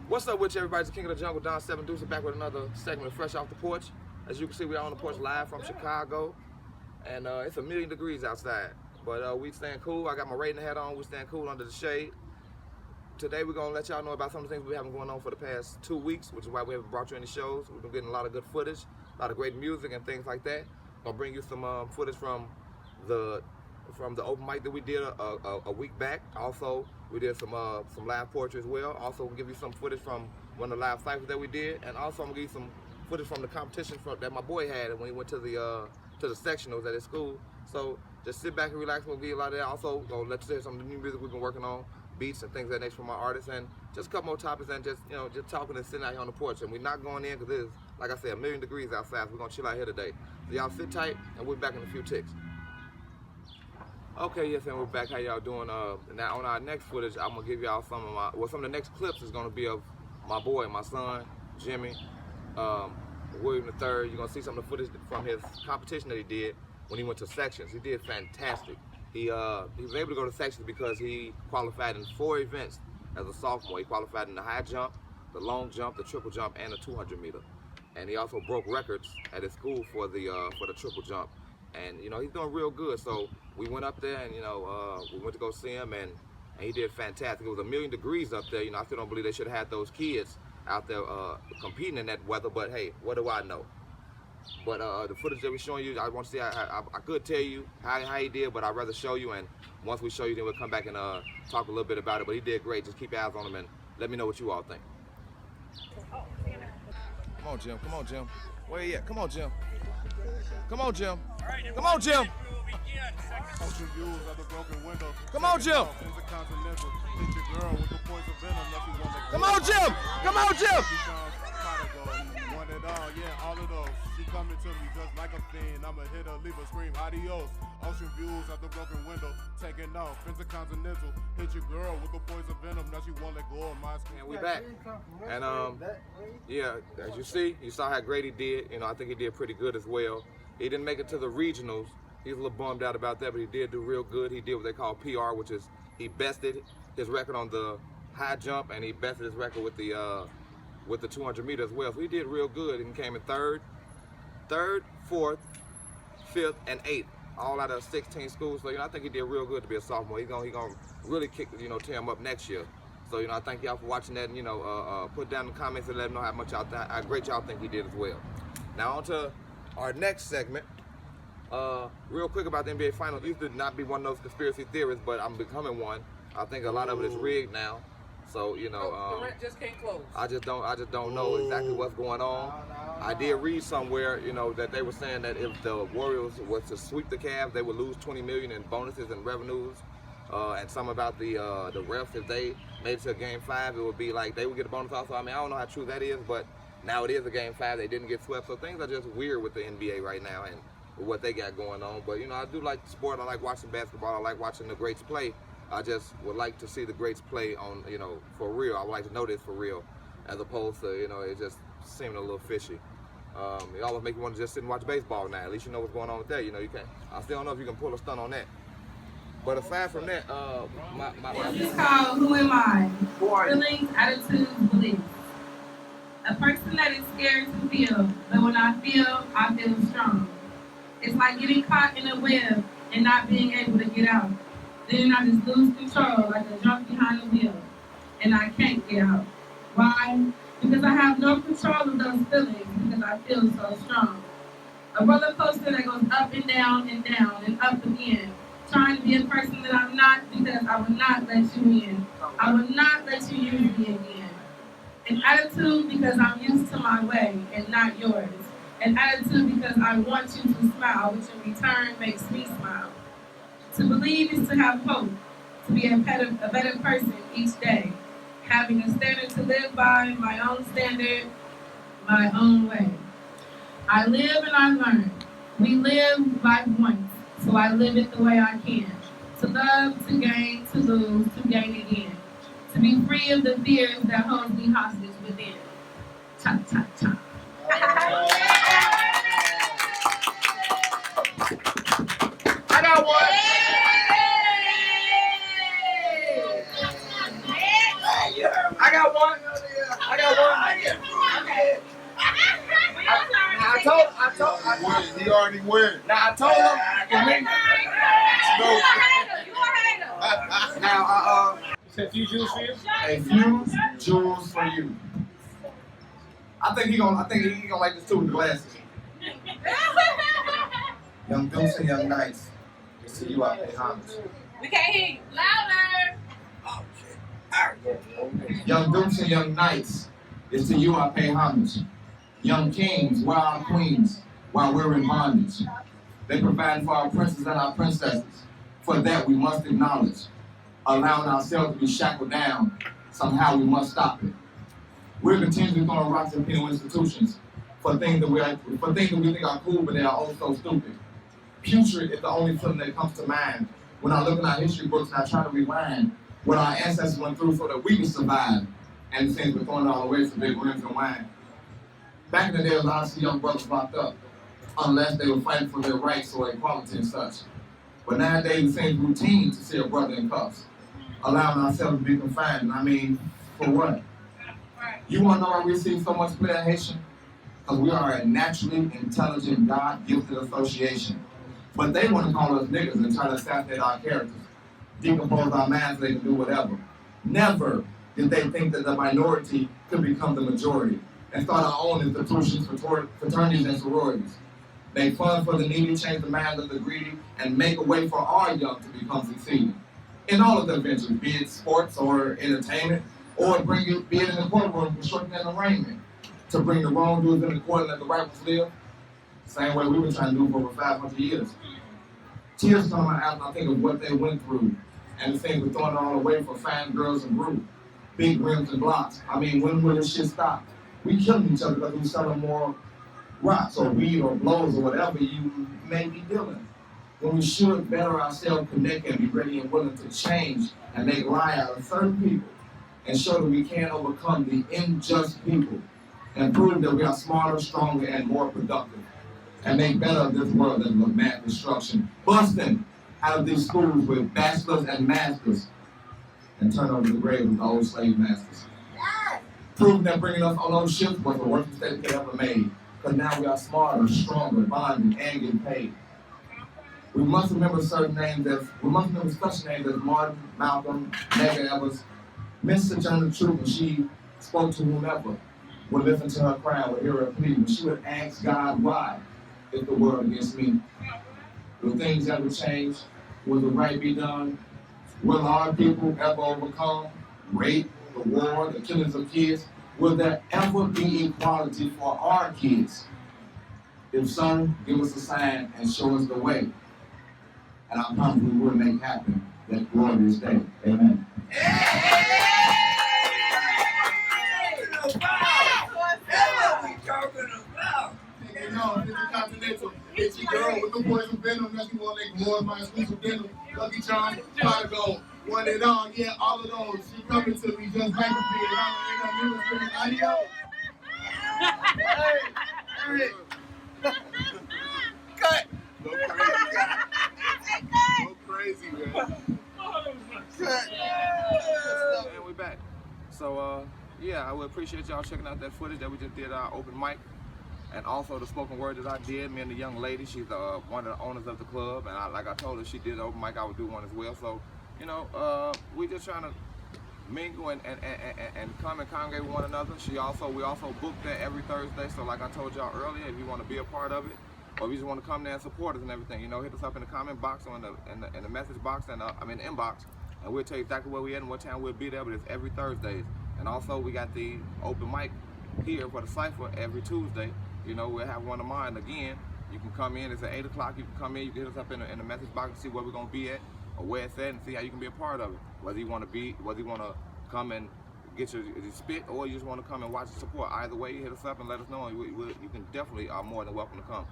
What's up with you, everybody? It's the King of the Jungle, Don 7 Deuce, back with another segment of Fresh Off the Porch. As you can see, we're on the porch live from Chicago, and it's 1,000,000 degrees outside. But we staying cool. I got my rating hat on. We staying cool under the shade. Today we're gonna let y'all know about some of the things we have going on for the past 2 weeks, which is why we haven't brought you any shows. We've been getting a lot of good footage, a lot of great music and things like that. Gonna bring you some footage from the open mic that we did a week back. Also, we did some live poetry as well. Also, we'll give you some footage from one of the live cyphers that we did, and also I'm gonna give you some footage from the competition that my boy had when he went to the sectionals at his school. So just sit back and relax. We'll give you a lot of that. Also, gonna let you hear some of the new music we've been working on, beats and things of that nature from our artists, and just a couple more topics, and just just talking and sitting out here on the porch. And we're not going in because it's, like I said, 1,000,000 degrees outside. So we're gonna chill out here today. So y'all sit tight, and we'll be back in a few ticks. Okay, yes, and we're back. How y'all doing? Now on our next footage, I'm gonna give y'all some of the next clips is gonna be of my boy, my son, Jimmy, William III. You're gonna see some of the footage from his competition that he did when he went to sections. He did fantastic. He was able to go to sections because he qualified in 4 events as a sophomore. He qualified in the high jump, the long jump, the triple jump, and the 200 meter. And he also broke records at his school for the triple jump. And he's doing real good. So we went up there, and we went to go see him, and he did fantastic. It was 1,000,000 degrees up there. I still don't believe they should have had those kids out there competing in that weather. But hey, what do I know? But the footage that we're showing you, I want to see. I could tell you how he did, but I'd rather show you. And once we show you, then we'll come back and talk a little bit about it. But he did great. Just keep your eyes on him and let me know what you all think. Come on, Jim. Come on, Jim. Where you at? Come on, Jim. Come on, Jim. Come on, Jim. Come on, Jim. Come on, Jim. Come on, Jim. Yeah, all of those. She coming to me just like a fiend. I'ma hit her, leave her scream, adios. Ocean views out the broken window, taking off. Intercontinental, hit your girl with the poison venom. Now she won't let go of my skin. And we back. And yeah, as you saw how great he did. I think he did pretty good as well. He didn't make it to the regionals. He's a little bummed out about that, but he did do real good. He did what they call PR, which is he bested his record on the high jump, and he bested his record with the 200 meter as well. So he did real good. He came in third, 4th, 5th, and 8th, all out of 16 schools. So I think he did real good to be a sophomore. He's gonna really kick tear him up next year. So I thank y'all for watching that, and put down in the comments and let him know how great y'all think he did as well. Now on to our next segment. Real quick about the NBA Finals. These did not be one of those conspiracy theorists, but I'm becoming one. I think a lot of it is rigged now. So the rent just can't close. I just don't know exactly what's going on. I did read somewhere, that they were saying that if the Warriors was to sweep the Cavs, they would lose $20 million in bonuses and revenues. And some about the refs, if they made it to Game 5, it would be like they would get a bonus also. I mean, I don't know how true that is, but now it is a Game 5. They didn't get swept, so things are just weird with the NBA right now and what they got going on. But I do like the sport. I like watching basketball. I like watching the greats play. I just would like to see the greats play on, for real. I would like to know this for real, as opposed to, it just seemed a little fishy. It almost make you want to just sit and watch baseball now. At least you know what's going on with that. You can't. I still don't know if you can pull a stunt on that. But aside from that, This is called Who Am I? Feelings, attitudes, beliefs. A person that is scared to feel, but when I feel strong. It's like getting caught in a web and not being able to get out. Then I just lose control like a drunk behind the wheel, and I can't get out. Why? Because I have no control of those feelings because I feel so strong. A roller coaster that goes up and down and up again, trying to be a person that I'm not because I will not let you in. I will not let you use me again. An attitude because I'm used to my way and not yours. An attitude because I want you to smile, which in return makes me smile. To believe is to have hope, to be a better person each day, having a standard to live by, my own standard, my own way. I live and I learn. We live life once, so I live it the way I can. To love, to gain, to lose, to gain again. To be free of the fears that hold me hostage within. Cha, cha, cha. I got one. I got one. He already win. Now I told him for me. Now Said few jewels for you? a few jewels for you. I think he gonna like this too with the glasses. Young Dukes and Young Knights. You see you out there, homage. We can't hear you. Louder. Young Dukes and Young Knights, it's to you I pay homage. Young kings, we're our queens, while we're in bondage. They provide for our princes and our princesses. For that we must acknowledge. Allowing ourselves to be shackled down, somehow we must stop it. We're continually throwing rocks at penal institutions for things that we think are cool, but they are oh so stupid. Putrid is the only feeling that comes to mind when I look in our history books and I try to rewind what our ancestors went through so that we can survive, and the things we're throwing all away for big rims and wine. Back in the day, a lot of young brothers locked up, unless they were fighting for their rights or equality and such. But nowadays, it seems routine to see a brother in cuffs, allowing ourselves to be confined. And I mean, for what? You want to know why we see so much play in Haitian? Because we are a naturally intelligent, God-gifted association. But they want to call us niggas and try to assassinate our characters, decompose our minds so they can do whatever. Never did they think that the minority could become the majority and start our own institutions, fraternities, and sororities. Make fun for the needy, change the minds of the greedy, and make a way for our young to become succeeding. In all of their ventures, be it sports or entertainment, or be it in the courtroom, constructing an arraignment, to bring the wrongdoers in the court and let the right ones live. Same way we've been trying to do for over 500 years. Tears come to my eyes and I think of what they went through, and the things we're throwing it all away for fine girls and group, big rims and blocks. I mean, when will this shit stop? We killing each other because we're selling more rocks or weed or blows or whatever you may be dealing. When we should better ourselves, connect and be ready and willing to change and make lie out of certain people and show that we can overcome the unjust people and prove that we are smarter, stronger, and more productive and make better of this world than of mass destruction. Busting out of these schools with bachelors and masters and turn over the grave with the old slave masters. Proving that bringing us on those ships was the worst mistake they ever made. Because now we are smarter, stronger, bonding, and getting paid. We must remember such names as Martin, Malcolm, Medgar Evers. Miss Sojourner Truth, when she spoke to whomever, would listen to her cry, would hear her plea, when she would ask God why is the world against me. Will things ever change? Will the right be done? Will our people ever overcome rape, the war, the killings of kids? Will there ever be equality for our kids? If so, give us a sign and show us the way. And I promise we will make happen that glorious day. Amen. You know, it's a continental. It's your girl with the poison venom. That's you want to ignore my exclusive denim. Lucky Charms, Prodigal, one and all, yeah, all of those. She coming to me just like a big. I'm in audio. Hey, cut. Go crazy, man. Cut. And we're back. So, yeah, I would appreciate y'all checking out that footage that we just did our open mic. And also the spoken word that I did, me and the young lady, she's one of the owners of the club, and like I told her, she did an open mic, I would do one as well. So, you know, we just trying to mingle and come and congregate with one another. We also book that every Thursday. So like I told y'all earlier, if you want to be a part of it, or if you just want to come there and support us and everything, you know, hit us up in the comment box or in the message box and the inbox, and we'll tell you exactly where we at and what time we'll be there. But it's every Thursday, and also we got the open mic here for the cipher every Tuesday. You know, we'll have one of mine again. You can come in, it's at 8 o'clock, you can come in, you can hit us up in the message box and see where we're gonna be at or where it's at and see how you can be a part of it. Whether you wanna come and get your spit or you just wanna come and watch and support. Either way, you hit us up and let us know, and you can definitely are more than welcome to come.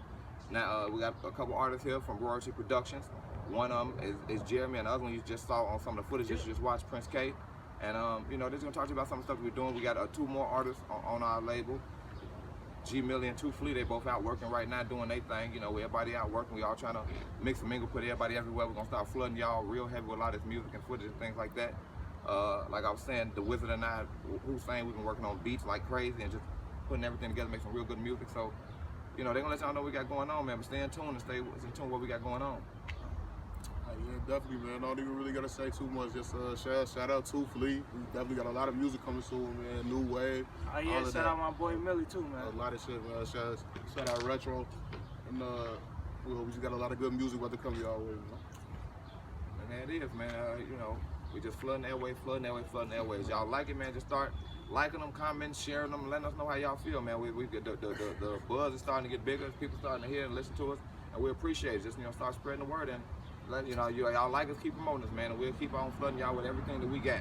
Now, we got a couple artists here from Royalty Productions. One of them is Jeremy, and the other one you just saw on some of the footage that you just watched, Prince K. And, you know, they're just gonna talk to you about some of the stuff we're doing. We got 2 more artists on our label. G Millie and 2 Flea, they both out working right now doing their thing. You know, everybody out working. We all trying to mix and mingle, put everybody everywhere. We're gonna start flooding y'all real heavy with a lot of this music and footage and things like that. Like I was saying, the Wizard and I, Hussein, we've been working on beats like crazy and just putting everything together, make some real good music. So you know, they're gonna let y'all know what we got going on, man. But stay in tune and stay in tune with what we got going on. Yeah, definitely, man. I don't even really gotta say too much. Just shout out to Flea. We definitely got a lot of music coming soon, man. New wave. Oh yeah, shout out my boy Millie too, man. A lot of shit, man. Shout out Retro. And we just got a lot of good music about to come y'all way, man. And that is, man. You know, we just flooding that way, flooding that way, flooding that way. Y'all like it, man? Just start liking them, commenting, sharing them, letting us know how y'all feel, man. We get the buzz is starting to get bigger. People starting to hear and listen to us, and we appreciate it. Just, you know, start spreading the word and let you know y'all like us, keep promoting us, man, and we'll keep on flooding y'all with everything that we got.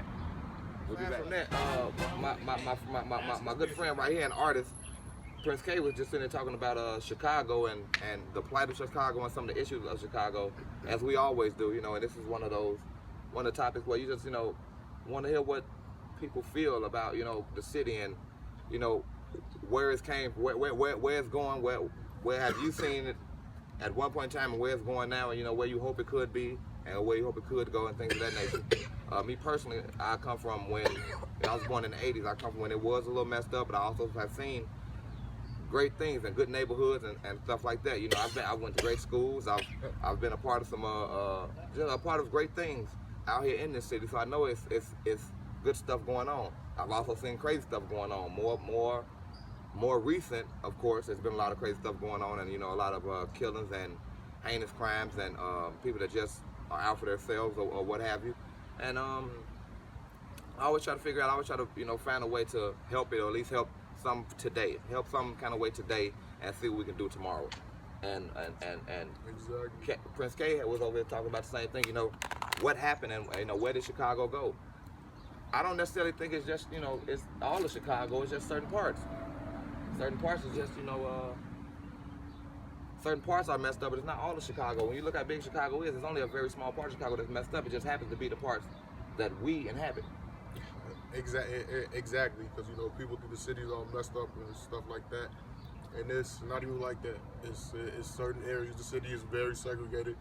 We'll be back from that. My good friend right here, an artist, Prince K, was just sitting there talking about Chicago and the plight of Chicago and some of the issues of Chicago, as we always do, you know. And this is one of the topics where you just, you know, want to hear what people feel about, you know, the city and, you know, where it's came, where it's going, where have you seen it at one point in time and where it's going now, and, you know, where you hope it could be and where you hope it could go and things of that nature. Me personally, I come from when, I was born in the 80s, I come from when it was a little messed up, but I also have seen great things and good neighborhoods and stuff like that. You know, I went to great schools. I've been a part of some just a part of great things out here in this city. So I know it's good stuff going on. I've also seen crazy stuff going on. More recent, of course, there's been a lot of crazy stuff going on, and, you know, a lot of killings and heinous crimes and people that just are out for themselves or what have you. And I always try to figure out. I always try to, you know, find a way to help it, or at least help some today, help some kind of way today, and see what we can do tomorrow. And Exactly. Prince K was over there talking about the same thing. You know, what happened, and, you know, where did Chicago go? I don't necessarily think it's just, you know, it's all of Chicago. It's just certain parts. Certain parts is just, you know, certain parts are messed up, but it's not all of Chicago. When you look how big Chicago is, it's only a very small part of Chicago that's messed up. It just happens to be the parts that we inhabit. Exactly, because, you know, people through the cities all messed up and stuff like that, and it's not even like that. It's certain areas. The city is very segregated.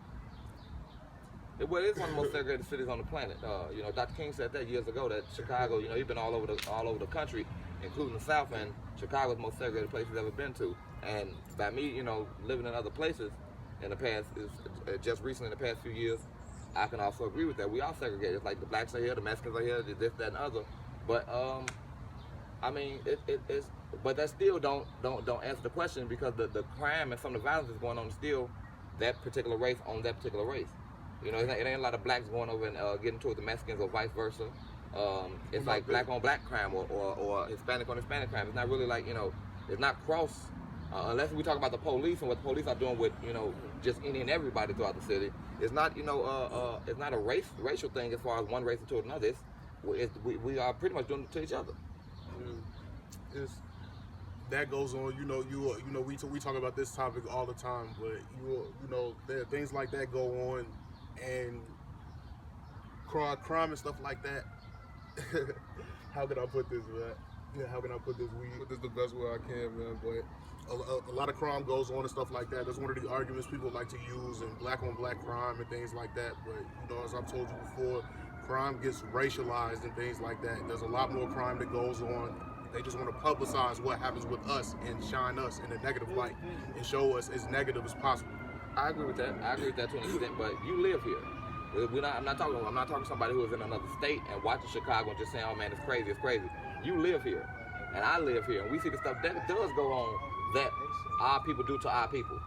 Well, it is one of the most segregated cities on the planet. You know, Dr. King said that years ago, that Chicago, you know, he's been all over the country, including the South, and Chicago's the most segregated place he's ever been to. And by me, you know, living in other places in the past, just recently in the past few years, I can also agree with that. We are segregated. It's like the blacks are here, the Mexicans are here, this, that, and other. But I mean, it's but that still don't answer the question, because the crime and some of the violence that's going on is still that particular race on that particular race. You know, it ain't a lot of blacks going over and getting towards the Mexicans or vice versa. It's like black on black crime or Hispanic on Hispanic crime. It's not really like, you know, it's not cross, unless we talk about the police and what the police are doing with, you know, just any and everybody throughout the city. It's not, you know, it's not a racial thing as far as one race to another. We are pretty much doing it to each other. That goes on, you know, we talk about this topic all the time, but you know, there things like that go on, and crime and stuff like that. How can I put this, man? Yeah, how can I put this? We put this the best way I can, man. But a lot of crime goes on and stuff like that. That's one of the arguments people like to use, and black on black crime and things like that. But, you know, as I've told you before, crime gets racialized and things like that. There's a lot more crime that goes on. They just want to publicize what happens with us and shine us in a negative light and show us as negative as possible. I agree with that. I agree with that to an extent. But you live here. I'm not talking to somebody who is in another state and watching Chicago and just saying, "Oh man, it's crazy, it's crazy." You live here, and I live here, and we see the stuff that does go on that our people do to our people.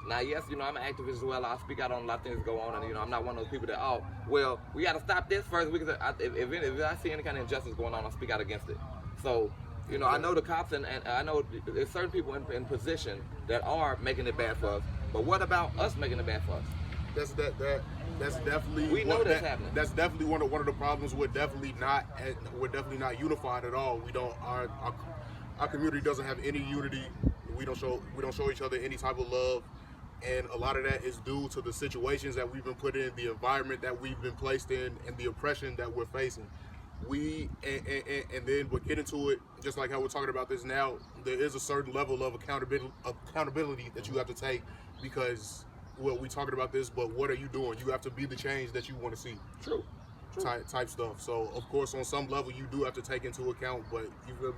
Now, yes, you know, I'm an activist as well. I speak out on a lot of things that go on, and, you know, I'm not one of those people that, oh, well, we got to stop this first. Because if I see any kind of injustice going on, I speak out against it. So, you know, I know the cops, and I know there's certain people in position that are making it bad for us. But what about us making it bad for us? That's definitely, we know that's happening. That's definitely one of the problems. We're definitely not unified at all. We don't our community doesn't have any unity. We don't show each other any type of love, and a lot of that is due to the situations that we've been put in, the environment that we've been placed in, and the oppression that we're facing. And then we'll get into it, just like how we're talking about this now. There is a certain level of accountability that you have to take, because, well, we're talking about this, but what are you doing? You have to be the change that you want to see. True. type stuff. So of course, on some level, you do have to take into account, but you really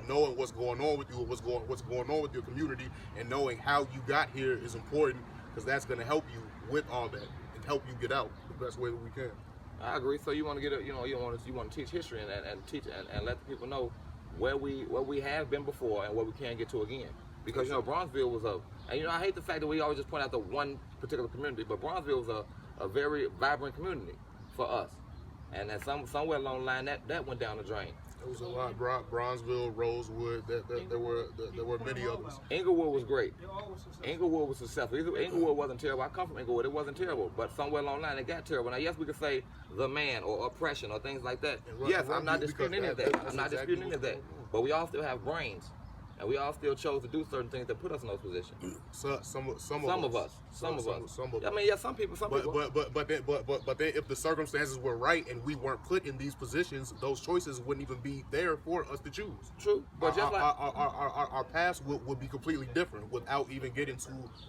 knowing what's going on with you, what's going on with your community, and knowing how you got here is important because that's going to help you with all that and help you get out the best way that we can. I agree. So you want to get you want to teach history and teach and let the people know where we have been before and where we can get to again. Because Bronzeville was and I hate the fact that we always just point out the one particular community, but Bronzeville was a very vibrant community for us. And then somewhere along the line that went down the drain. It was a lot. Bronzeville, Rosewood. There were many others. Inglewood was great. Inglewood was successful. Inglewood wasn't terrible. I come from Inglewood. It wasn't terrible, but somewhere along the line it got terrible. Now, yes, we could say the man or oppression or things like that. Yes, I'm not disputing any of that. I'm not disputing any of that. But we all still have brains. And we all still chose to do certain things that put us in those positions. Some of us. I mean, yeah, some people. But then, if the circumstances were right and we weren't put in these positions, those choices wouldn't even be there for us to choose. True, but just like our past would be completely different without even getting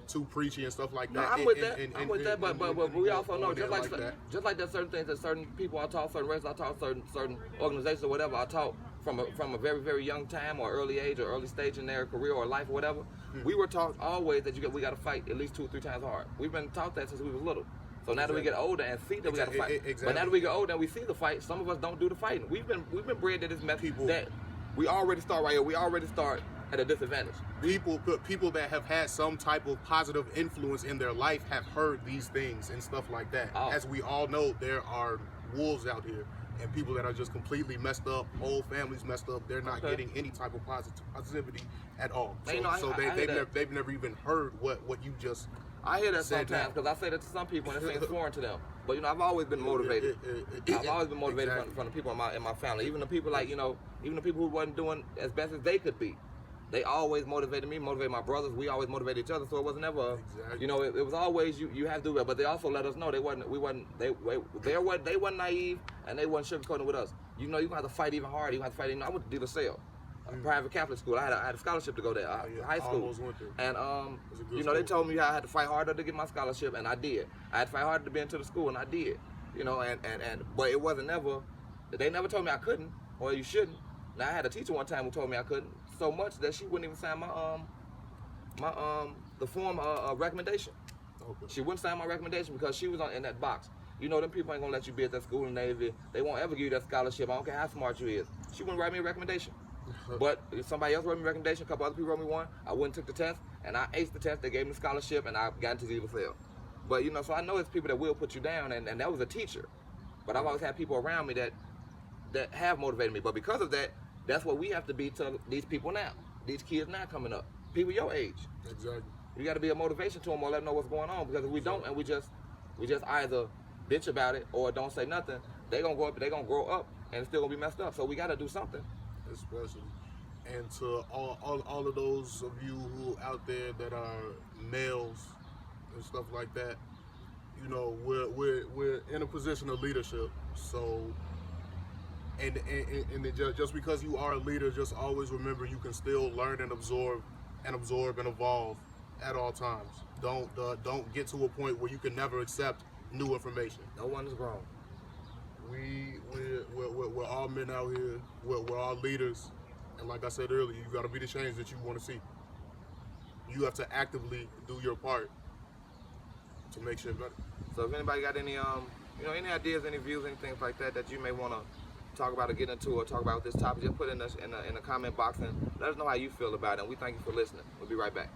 too preachy and stuff like that. No, I'm with that. But we also know just like there's certain things that certain people are taught, certain races are taught, certain organizations or whatever are taught from a very, very young time or early age or early stage in their career or life or whatever. We were taught always that we got to fight at least 2 or 3 times hard. We've been taught that since we was little. So now that we get older and see that we got to fight, but now that we get older and we see the fight, some of us don't do the fighting. We've been bred to this method that we already start right here. We already start at a disadvantage. People that have had some type of positive influence in their life have heard these things and stuff like that. As we all know, there are wolves out here. And people that are just completely messed up, whole families messed up, they're not getting any type of positivity at all. So they've never even heard what you just I hear that sometimes because I say that to some people and it seems foreign to them. But I've always been motivated. I've always been motivated from the people in my family, even the people even the people who wasn't doing as best as they could be. They always motivated me, motivated my brothers. We always motivated each other, so it was never, it was always you have to do that. But they also let us know they wasn't naive and they wasn't sugarcoating with us. You gonna have to fight even harder. You have to fight. I went to De La Salle, a private Catholic school. I had a scholarship to go there, high school. And they told me I had to fight harder to get my scholarship, and I did. I had to fight harder to be into the school, and I did. But it wasn't never. They never told me I couldn't or you shouldn't. Now I had a teacher one time who told me I couldn't. So much that she wouldn't even sign the form recommendation. Okay. She wouldn't sign my recommendation because she was in that box. Them people ain't gonna let you be at that school in the Navy. They won't ever give you that scholarship. I don't care how smart you is. She wouldn't write me a recommendation. But if somebody else wrote me a recommendation, a couple other people wrote me one, I went and took the test, and I aced the test. They gave me the scholarship, and I got into De La Salle. But so I know it's people that will put you down, and that was a teacher. But I've always had people around me that have motivated me. But because of that, that's what we have to be to these people now. These kids now coming up. People your age. Exactly. You got to be a motivation to them or let them know what's going on. Because if we don't and we just either bitch about it or don't say nothing, they're going to grow up and it's still going to be messed up. So we got to do something. Especially. And to all of those of you who out there that are males and stuff like that, we're in a position of leadership. So And just because you are a leader, just always remember you can still learn and absorb and evolve at all times. Don't get to a point where you can never accept new information. No one is grown. We're all men out here. We're all leaders, and like I said earlier, you got to be the change that you want to see. You have to actively do your part to make shit better. So if anybody got any any ideas, any views, anything like that you may want to talk about or get into or talk about this topic, just put it in the comment box and let us know how you feel about it. And we thank you for listening. We'll be right back.